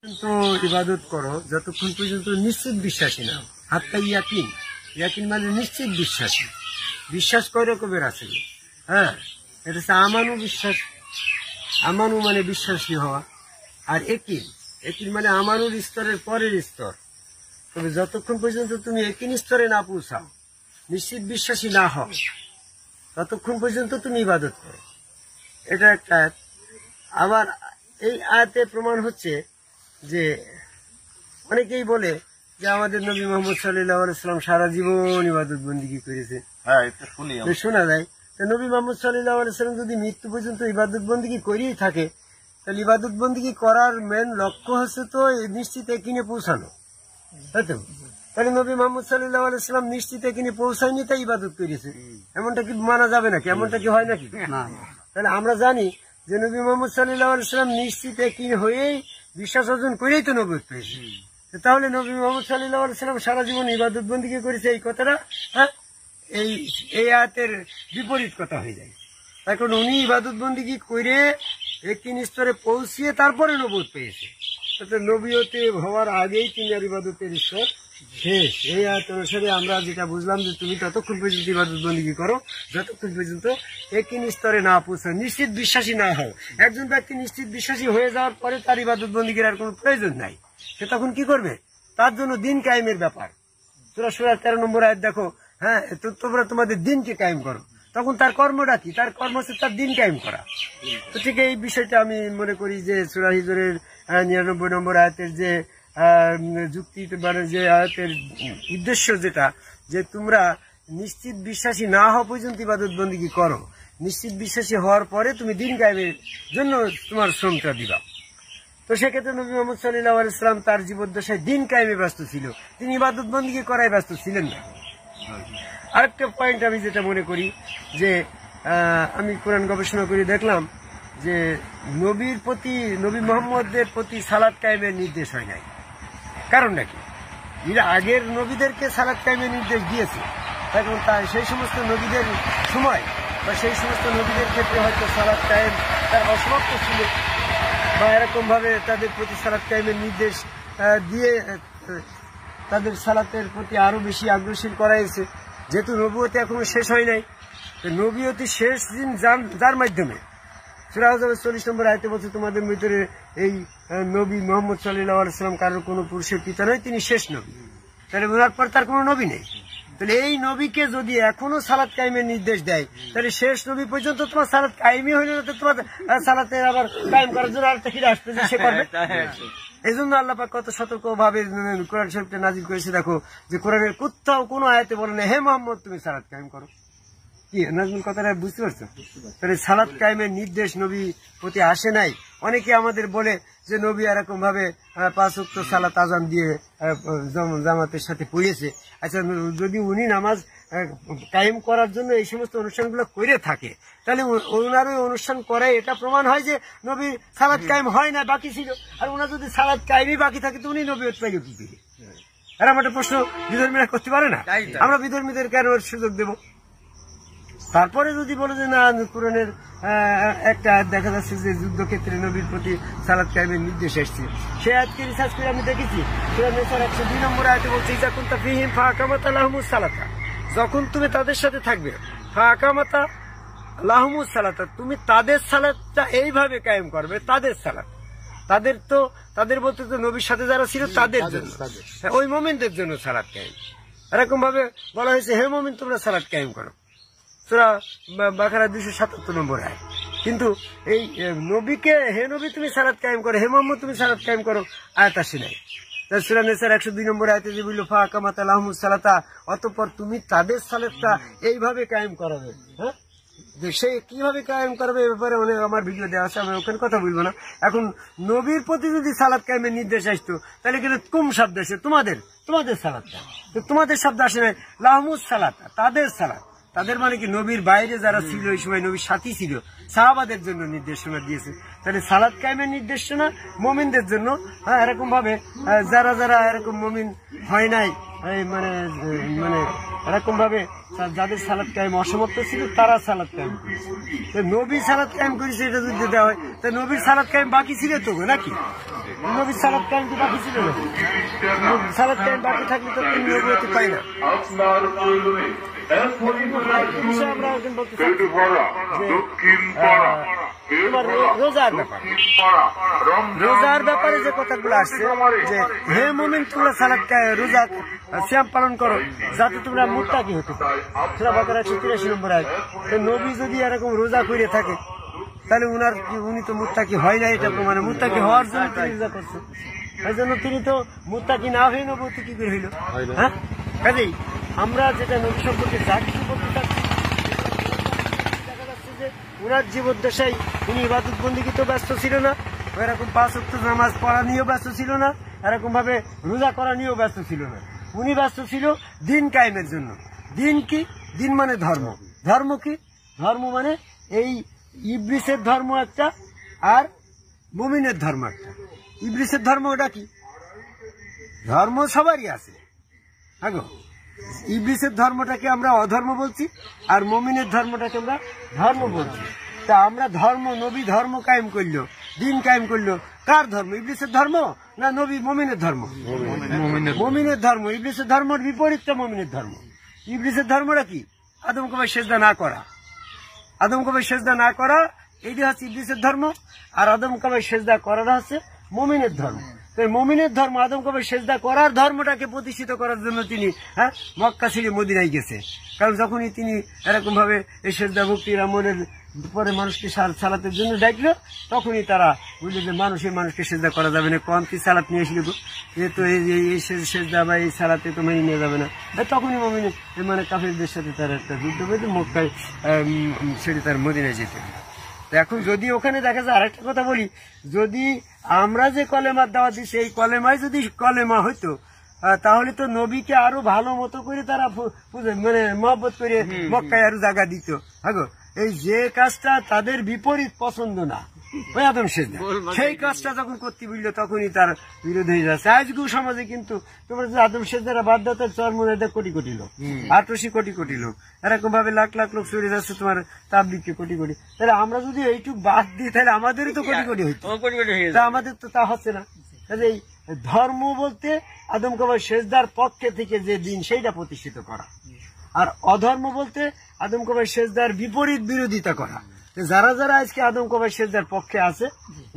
তো ইবাদত করো যতক্ষণ পর্যন্ত নিশ্চিত বিশ্বাসী না। হাত্তা ইয়াকিন, ইয়াকিন মানে নিশ্চিত বিশ্বাসী। বিশ্বাস কয় রকমের আছে? হ্যাঁ, এটা হচ্ছে আমানু বিশ্বাস। আমানু মানে বিশ্বাসী হওয়া, আর একিন, একিন মানে আমানুর স্তরের পরের স্তর। তবে যতক্ষণ পর্যন্ত তুমি একিন স্তরে না পৌঁছাও, নিশ্চিত বিশ্বাসী না হও, ততক্ষণ পর্যন্ত তুমি ইবাদত করো। এটা একটা আয়াত। আবার এই আয়াতে প্রমাণ হচ্ছে যে অনেকেই বলে যে আমাদের নবী মোহাম্মদ সাল্লাল্লাহু আলাইহি ওয়াসাল্লাম সারা জীবন ইবাদত বন্দেগী করেছে। হ্যাঁ, এটা শোনা যায়। নবী মোহাম্মদ সাল্লাল্লাহু আলাইহি ওয়াসাল্লাম যদি মৃত্যু পর্যন্ত ইবাদত বন্দেগী করেই থাকে, তাহলে ইবাদত বন্দেগী করার মেন লক্ষ্য হচ্ছে তো নিশ্চিত একিনে পৌঁছানো, তাই তো? তাহলে নবী মোহাম্মদ সাল্লাল্লাহু আলাইহি ওয়াসাল্লাম নিশ্চিত একিনে পৌঁছায়নি, তাই ইবাদত করেছে। এমনটা কি মানা যাবে নাকি? এমনটা কি হয় নাকি? তাহলে আমরা জানি যে নবী মোহাম্মদ সাল্লাল্লাহু আলাইহি ওয়াসাল্লাম নিশ্চিত একিন হয়েই বিশ্বাস অর্জন করেই তো নবুয়ত পেয়েছে। তাহলে নবী মোহাম্মদ সাল্লাল্লাহু আলাইহি ওয়াসাল্লাম সারা জীবন ইবাদত বন্দেগী করেছে, এই কথাটা এই আয়াতের বিপরীত কথা হয়ে যায়। এখন উনি ইবাদত বন্দেগী করে একিন স্তরে পৌঁছিয়ে তারপরে নবুয়ত পেয়েছে। নবুয়তে হওয়ার আগেই তিনি আর ইবাদতের স্তর শেষ। এই আয়াত অনুসারে আমরা যেটা বুঝলাম যে তুমি ততক্ষণ পর্যন্ত ইবাদত বন্দেগী করো যতক্ষণ পর্যন্ত একিন স্তরে না পৌঁছাও, নিশ্চিত বিশ্বাসী না হও। একজন ব্যক্তি নিশ্চিত বিশ্বাসী হয়ে যাওয়ার পরে তার ইবাদত বন্দেগীর আর কোনো প্রয়োজন নাই। সে তখন কি করবে? তার জন্য দিন কায়েমের ব্যাপার। সূরা সূরা 13 নম্বর আয়াত দেখো। হ্যাঁ, তোমরা তোমাদের দিনকে কায়েম করো। তখন তার কর্মটা কি? তার কর্ম হচ্ছে তার দিন কায়েম করা। তো ঠিক এই বিষয়টা আমি মনে করি যে সূরা হিজরের 99 নম্বর আয়াতের যে যুক্তি মানে যে আয়াতের উদ্দেশ্য যেটা, যে তোমরা নিশ্চিত বিশ্বাসী না হওয়া পর্যন্ত ইবাদত বন্দেগী করো, নিশ্চিত বিশ্বাসী হওয়ার পরে তুমি দিন কায়েমের জন্য তোমার শ্রমটা দিবা। তো সেক্ষেত্রে নবী মুহাম্মদ সাল্লাল্লাহু আলাইহি ওয়াসাল্লাম তার জীবদ্দশায় দিন কায়েমে ব্যস্ত ছিল, তিনি ইবাদত বন্দেগী করায় ব্যস্ত ছিলেন না। আরেকটা পয়েন্ট আমি যেটা মনে করি যে আমি কোরআন গবেষণা করে দেখলাম যে নবীর প্রতি, নবী মুহাম্মদের প্রতি সালাত কায়েমের নির্দেশ হয় নাই। কারণটা কি? এরা আগের নবীদেরকে সালাত কায়েমের নির্দেশ দিয়েছে। এখন সেই সমস্ত নবীদের সময় বা সেই সমস্ত নবীদের ক্ষেত্রে হয়তো সালাত কায়েম তার অসমাপ্ত ছিল, বা এরকম ভাবে তাদের প্রতি সালাত কায়েমের নির্দেশ দিয়ে তাদের সালাতের প্রতি আরো বেশি আগ্রহশীল করা হয়েছে। যেহেতু নবুয়তি এখনো শেষ হয় নাই, নবুয়তি শেষ দিন যার মাধ্যমে সূরা আহজাবের 40 নম্বর আয়াতে বলছে তোমাদের ভিতরে এই নবী মুহাম্মদ সাল্লাল্লাহু আলাইহি ওয়াসাল্লাম কারোর কোনো পুরুষের পিতা নয়, তিনি শেষ নবী। তাহলে ওনার পর তার কোনো নবী নেই। তাহলে এই নবীকে যদি এখনো সালাত কায়েমের নির্দেশ দেয়, তাহলে শেষ নবী পর্যন্ত তোমার সালাত কায়েমই হইল না, তোমার সালাতের আবার কায়েম করার জন্য আর ফিরে আসবে যে সে করবে। এই জন্য আল্লাহ পাক কত সতর্ক ভাবে কোরআন শরীফটা নাজিল করেছে। দেখো যে কোরআনের কোথাও কোনো আয়াতে বলে না হে মুহাম্মদ তুমি সালাত কায়েম করো। কি নাজমুল কথাটা বুঝতে পারছো? তাহলে সালাত কায়েমের নির্দেশ নবী প্রতি আসে নাই। অনেকে আমাদের বলে যে নবী এরকম ভাবে 5 ওয়াক্ত সালাত আযান দিয়ে জামাতের সাথে পড়িয়েছে। আচ্ছা, যদি উনি নামাজ কায়েম করার জন্য এই সমস্ত অনুষ্ঠানগুলো করে থাকে, তাহলে ওনার ওই অনুষ্ঠান করে এটা প্রমাণ হয় যে নবী সালাত কায়েম হয় না, বাকি ছিল। আর ওনার যদি সালাত কায়েমই বাকি থাকে তো উনি নবীয়ত পাইল কি করে? আর আমার একটা প্রশ্ন বিধর্মীরা করতে পারে না, আমরা বিধর্মীদের কেন সুযোগ দেব? তারপরে যদি বলে যে না, কোরআনের একটা দেখা যাচ্ছে যে যুদ্ধক্ষেত্রে নবীর প্রতি সালাত কায়েমের নির্দেশ এসেছে, সে আজকে রিসার্চ করে আমি দেখেছি সূরা নিসার 102 নম্বর আয়াতে বলছে ইযা কুনতা ফীহিম ফাআকামাতা লাহুমুস সালাতা, যখন তুমি তাদের সাথে থাকবে, ফাআকামাতা লাহুমুস সালাতা, তুমি তাদের সালাতটা এইভাবে কায়েম করবে। তাদের সালাত, তাদের বলতে তো নবীর সাথে যারা ছিল তাদের জন্য, ওই মুমিনদের জন্য সালাত কায়েম। এরকম ভাবে বলা হয়েছে হে মুমিন তোমরা সালাত কায়েম করো, সূরা বাকারা 277 নম্বর আয়াত। কিন্তু এই নবীকে হে নবী তুমি সালাত কায়েম করো, হে মুহাম্মদ তুমি সালাত কায়েম করো আয়াত আসে নাই। সূরা নিসার 102 নম্বর আয়াতে যে বলল ফাআকামাতা লাহুমুস সালাতা, অতঃপর তুমি তাদের সালাতটা এইভাবে কায়েম করাবে। হ্যাঁ, যে সে কিভাবে কায়েম করবে এ ব্যাপারে অনেক আমার ভিডিও দেওয়া আছে, আমি ওখানে কথা বলবো না। এখন নবীর প্রতি যদি সালাত কায়েমের নির্দেশ আসতো, তাহলে কিন্তু কুম শব্দ আসে তোমাদের সালাতটা, তো তোমাদের শব্দ আসে নাই, লাহুমুস সালাতা তাদের সালাত। তাদের মানে কি? নবীর বাইরে যারা ছিল ওই সময় নবীর সাথী ছিল, সাহাবাদের জন্য নির্দেশনা দিয়েছে। তাহলে সালাত কায়েমের নির্দেশনা মুমিনদের জন্য। হ্যাঁ, এরকম ভাবে যারা এরকম মুমিন হয় নাই এই মানে মানে এরকম ভাবে যাদের সালাত কায়েম অসমর্থ ছিল তারা সালাত কায়েম করেছে। নবী সালাত কায়েম করেছে এটা যদি দেওয়া হয় তা নবীর সালাত কায়েম বাকি ছিল তো নাকি? নবীর সালাত কায়েম কি বাকি ছিল না? সালাত কায়েম বাকি থাকলে তো তুমি নবুয়ত পাই না। আমরা একজন বলতে চাচ্ছি রোজার ব্যাপারে যে কথাগুলো আসছে যে হে মুমিন তোমরা সালাত রোজা সিয়াম পালন করো যাতে তোমরা মুত্তাকি হতে পারো। সূরা বাকারা ৮৩ নম্বর আয়াত। নবী যদি এরকম রোজা করে থাকে তাহলে উনি তো মুত্তাকি হয় না, এটা প্রমাণ। মুত্তাকি হওয়ার জন্য তিনি রোজা করছেন, এই জন্য তিনি তো মুত্তাকি না হয়ে নবুয়ত কি করে হইল? হ্যাঁ, কাজেই আমরা যেটা নবী সম্পর্কে যা কিছু বলতে চাচ্ছি দেখা যাচ্ছে যে উনার জীবদ্দশায় উনি ইবাদত বন্দেগীতে ব্যস্ত ছিল না, এরকম ৫ ওয়াক্ত নামাজ পড়া নিয়েও ব্যস্ত ছিল না, এরকম ভাবে রোজা করা নিয়েও ব্যস্ত ছিল না। উনি ব্যস্ত ছিল দিন কায়েমের জন্য। দিন কি? দিন মানে ধর্ম। ধর্ম কি? ধর্ম মানে এই ইবলিসের ধর্ম একটা আর মুমিনের ধর্ম একটা। ইবলিসের ধর্ম ওটা কি? ধর্ম সবারই আছে। আগো ইবলিসের ধর্মটাকে আমরা অধর্ম বলছি আর মুমিনের ধর্মটাকে আমরা ধর্ম বলছি। তা আমরা ধর্ম, নবী ধর্ম কায়েম করলো, দিন কায়েম করলো, কার ধর্ম? ইবলিসের ধর্ম না নবী মুমিনের ধর্ম? মুমিনের ধর্ম। ইবলিসের ধর্মের বিপরীতটা মুমিনের ধর্ম। ইবলিসের ধর্মটা কি? আদম কবে সেজদা না করা। আদম কবে সেজদা না করা এইটা হচ্ছে ইবলিসের ধর্ম, আর আদম কবে সেজদা করাটা হচ্ছে মুমিনের ধর্ম। মুমিনের ধর্ম আদম কবে সেজদা করার ধর্মটাকে প্রতিষ্ঠিত করার জন্য তিনি মক্কা ছেড়ে মদিনায় গেছে। কারণ যখনই তিনি এরকম ভাবে এই সেজদা ভক্তির আমলের পরে মানুষকে সালাতের জন্য ডাকলো, তখনই তারা বুঝলো যে মানুষকে সেজদা করা যাবে না। কম কি সালাত নিয়ে এসেছিল তো এই সেজদা বা এই সালাতে তো মেনে নেওয়া যাবে না। তখনই মুমিন মানে কাফেরদের সাথে তার একটা যুদ্ধ বেঁধে মক্কায় ছেড়ে তার মদিনায় যেতে হবে। এখন যদি ওখানে দেখা যায়, আরেকটা কথা বলি, যদি আমরা যে কলেমার দাওয়াত দিচ্ছি এই কলেমায় যদি কলেমা হইতো তাহলে তো নবীকে আরো ভালো মতো করে তারা মানে মহব্বত করে মক্কায় আরো জায়গা দিত। হাগো এই যে কাজটা তাদের বিপরীত পছন্দ না, ওই আদম সেজদা, সেই কাজটা যখন করতে বললো তখনই তার বিরোধী হয়ে যাচ্ছে। আজকেও সমাজে কিন্তু তোমরা যে আদম সেজদারা বাদ দাও তার চরমনে কোটি কোটি লোক, ৮৮ কোটি কোটি লোক, এরকম ভাবে লাখ লাখ লোক চলে যাচ্ছে তোমার তাবলীগকে কোটি কোটি। তাহলে আমরা যদি এইটুকু বাদ দিই তাহলে আমাদেরই তো কোটি কোটি হইতো, তা আমাদের তো তা হচ্ছে না। তাহলে এই ধর্ম বলতে আদম কবে সেজদার পক্ষে থেকে যে দিন সেইটা প্রতিষ্ঠিত করা, আর অধর্ম বলতে আদম কবে সেজদার বিপরীত বিরোধিতা করা। যারা যারা আজকে আদম কবে সেজদার পক্ষে আছে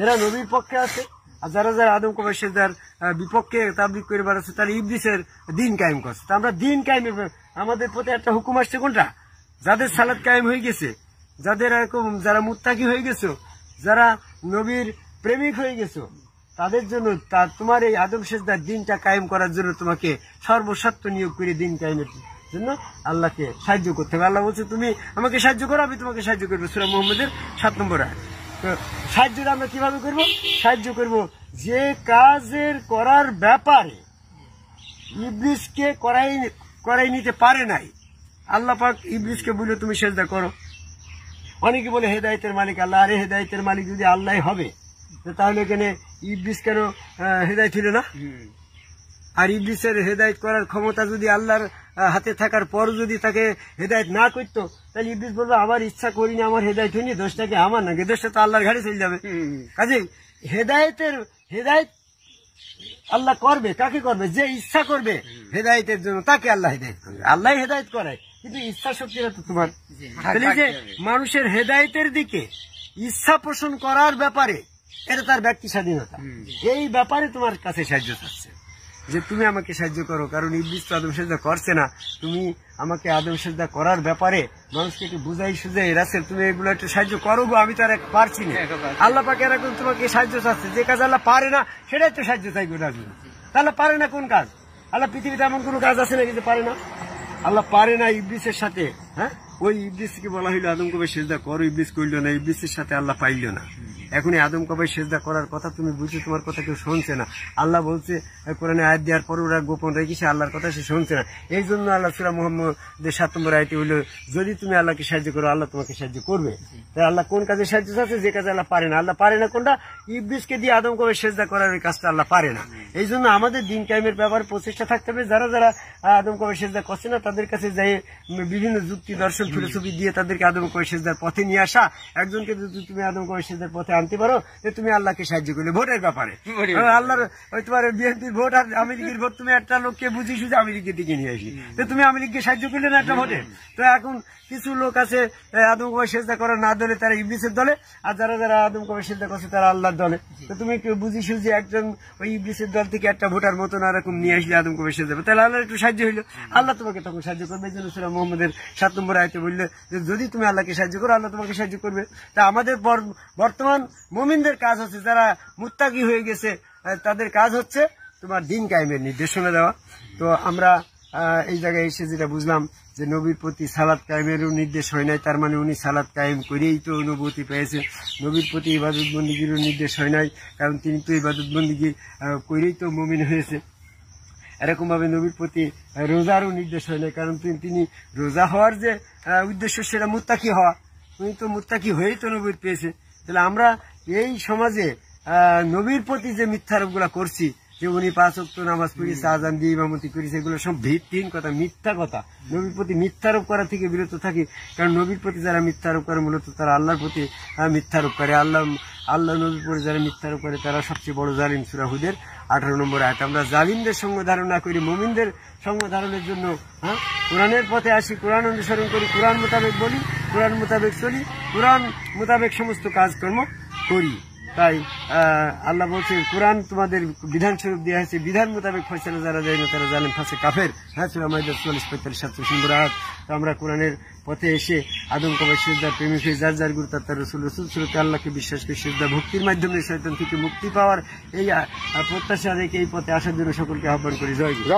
এরা নবীর পক্ষে আছে, আর যারা যারা আদম কবে সেজদার বিপক্ষে তাবলীগ করে বেড়াচ্ছে তারা ইবলিসের দিন কায়েম করছে। তা আমরা দিন কায়েমের আমাদের প্রতি একটা হুকুম আসছে কোনটা? যাদের সালাত কায়েম হয়ে গেছে, যাদের এরকম যারা মুত্তাকি হয়ে গেছো, যারা নবীর প্রেমিক হয়ে গেছো, তাদের জন্য তোমার এই আদম সেজদার দিনটা কায়েম করার জন্য তোমাকে সর্বস্বার্থ নিয়োগ করে দিন কায়েমের জন্য আল্লাহকে সাহায্য করতে হবে। আল্লাহ বলছে তুমি আমাকে সাহায্য করো, আমি তোমাকে সাহায্য করবো। সূরা মুহাম্মদের ৭ নম্বর আয়াত। তো সাহায্যটা আমরা কিভাবে করবো? সাহায্য করব যে কাজের করার ব্যাপারে ইবলিসকে করাই নিতে পারে নাই, আল্লাহ পাক ইবলিসকে বলে তুমি সেজদা করো। অনেকে বলে হেদায়েতের মালিক আল্লাহ, আরে হেদায়েতের মালিক যদি আল্লাহ হবে তাহলে এখানে ইবলিস কেন হেদায়েত হইল না? আর ইবলিসের হেদায়েত করার ক্ষমতা যদি আল্লাহর হাতে থাকার পর যদি তাকে হেদায়েত না করতো তাহলে ইবলিস বলবে আমার ইচ্ছা করিনি, আমার হেদায়েত হয়নি, দোষটাকে আমার না, দোষটা তো আল্লাহর ঘাড়ে চলে যাবে। কাজেই হেদায়েত আল্লাহ করবে, কাকে করবে? যে ইচ্ছা করবে হেদায়েতের জন্য তাকে আল্লাহ হেদায়েত করবে। আল্লাহ হেদায়েত করায়, কিন্তু ইচ্ছা শক্তিটা তো তোমার। তাহলে যে মানুষের হেদায়েতের দিকে ইচ্ছা পোষণ করার ব্যাপারে এটা তার ব্যক্তি স্বাধীনতা। এই ব্যাপারে তোমার কাছে সাহায্য চাচ্ছে যে তুমি আমাকে সাহায্য করো, কারণ ইবলিস তো আদম সেজদা করছে না, তুমি আমাকে আদম সেজদা করার ব্যাপারে মানুষকে একটু বুঝাই সুঝাই রাসেল তুমি এগুলো একটু সাহায্য করো, আমি তো আর পারছি না। আল্লাহ পাকে এরকম তোমাকে সাহায্য চাচ্ছে, যে কাজ আল্লাহ পারে না সেটাই তো সাহায্য চাই গোটা। তাহলে পারে না কোন কাজ? আল্লাহ পৃথিবীতে এমন কোন কাজ আছে নাকি যে পারে না? আল্লাহ পারে না ইবলিসের সাথে। হ্যাঁ, ওই ইবলিসকে বলা হইলো আদম কবে সেজদা করো, ইবলিস করলো না, ইবলিসের সাথে আল্লাহ পাইল না। এখন আদম কবে সেজদা করার কথা তুমি বুঝছো, তোমার কথা কেউ শুনছে না। আল্লাহ বলছে কোরআনে আয়াত দেওয়ার পর ওরা গোপন রেখেছে, আল্লাহর কথা সে শুনছে না। এই জন্য আল্লাহ সূরা মুহাম্মদের ৭ নম্বর আয়াতে হইলো যদি তুমি আল্লাহকে সাহায্য করো আল্লাহ তোমাকে সাহায্য করবে। তাই আল্লাহ কোন কাজে সাহায্য চাচ্ছে? যে কাজে আল্লাহ পারে না। আল্লাহ পারে না কোনটা? ইবলিসকে দিয়ে আদম কবে সেজদা করার ওই কাজটা আল্লাহ পারে না। এই জন্য আমাদের দিন কায়েমের ব্যাপারে প্রচেষ্টা থাকতে হবে। যারা যারা আদম কবর সেজদা করছে না তাদের কাছে যাই বিভিন্ন যুক্তি দর্শন ফিলোসফি দিয়ে তাদেরকে আদম কবর সেজদার পথে নিয়ে আসা। একজনকে যদি তুমি আদম কবর সেজদার পথে আনতে পারো তুমি আল্লাহকে সাহায্য করলে ভোটের ব্যাপারে। আল্লাহর ওই তোমার বিএনপির ভোট আর আওয়ামী লীগের ভোট, তুমি একটা লোককে বুঝি শুধু আওয়ামী লীগের দিকে নিয়ে আসি, তো তুমি আওয়ামী লীগকে সাহায্য করলে না একটা ভোটে। তো এখন কিছু লোক আছে আদম কবর সেজদা করার না দলে তারা ইবলিসের দলে, আর যারা যারা আদম কবর সেজদা করছে তারা আল্লাহর দলে। তো তুমি বুঝি শুঝি একজন ওই ইবলিসের দল থেকে একটা ভোটার মতন এরকম নিয়ে আসলে আদম কবর সেজদা, তাহলে আল্লাহর একটু সাহায্য হইলো, আল্লাহ তোমাকে তখন সাহায্য করবে। এই জন্য সূরা মুহাম্মদের 7 নম্বর আয়াতে বললে যে যদি তুমি আল্লাহকে সাহায্য করো আল্লাহ তোমাকে সাহায্য করবে। তা আমাদের বর্তমান মুমিনদের কাজ হচ্ছে, যারা মুত্তাকি হয়ে গেছে তাদের কাজ হচ্ছে তোমার দিন কায়েমের নির্দেশনা দেওয়া। তো আমরা এই জায়গায় এসে যেটা বুঝলাম যে নবীর প্রতি সালাত কায়েমেরও নির্দেশ হয় নাই, তার মানে উনি সালাত কায়েম করেই তো অনুভূতি পেয়েছে। নবীর প্রতি ইবাদত বন্দিগিরও নির্দেশ হয় নাই, কারণ তিনি তো ইবাদত বন্দিগি করেই তো মুমিন হয়েছে। এরকম ভাবে নবীর প্রতি রোজারও নির্দেশ হয় নাই, কারণ তিনি রোজা হওয়ার যে উদ্দেশ্য সেটা মুত্তাকি হওয়া, উনি তো মুত্তাকি হয়েই তো নবীর পেয়েছে। তাহলে আমরা এই সমাজে নবীর প্রতি যে মিথ্যারোপ গুলা করছি, যে উনি 5 ওয়াক্ত নামাজ পড়িয়েছে, আযান দিয়ে ইমামতি করেছে, এগুলো সব ভিত্তিহীন কথা, মিথ্যা কথা। নবীর প্রতি মিথ্যারোপ করা থেকে বিরত থাকি, কারণ নবীর প্রতি যারা মিথ্যারোপ করে মূলত তারা আল্লাহর প্রতি মিথ্যারোপ করে। আল্লাহ নবীর প্রতি যারা মিথ্যারোপ করে তারা সবচেয়ে বড় জালিম। সূরা হুদের 18 নম্বর আয়াত। আমরা জালিমদের সঙ্গ ধারণ না করি, মুমিনদের সঙ্গ ধারণের জন্য কোরআনের পথে আসি, কোরআন অনুসরণ করি, কোরআন মোতাবেক বলি, কোরআন মোতাবেক চলি, কোরআন মোতাবেক সমস্ত কাজকর্ম করি। তাই আল্লাহ বলছে কোরআন তোমাদের বিধান স্বরূপ দেওয়া হয়েছে, বিধান মোতাবেক ফয়সালা যারা যায় না তারা জালেম ফাসিক কাফের। হ্যাঁ, সূরা মাইদা 44-45 নম্বর আয়াত। তো আমরা কোরআনের পথে এসে আদম কবর সিজদার প্রেমিক হয়ে যার যার গুরু তার রসুল সুরতে আল্লাহকে বিশ্বাস করে সিজদা ভক্তির মাধ্যমে শয়তান থেকে মুক্তি পাওয়ার এই প্রত্যাশা রেখে এই পথে আসার জন্য সকলকে আহ্বান করি। জয় গুরু।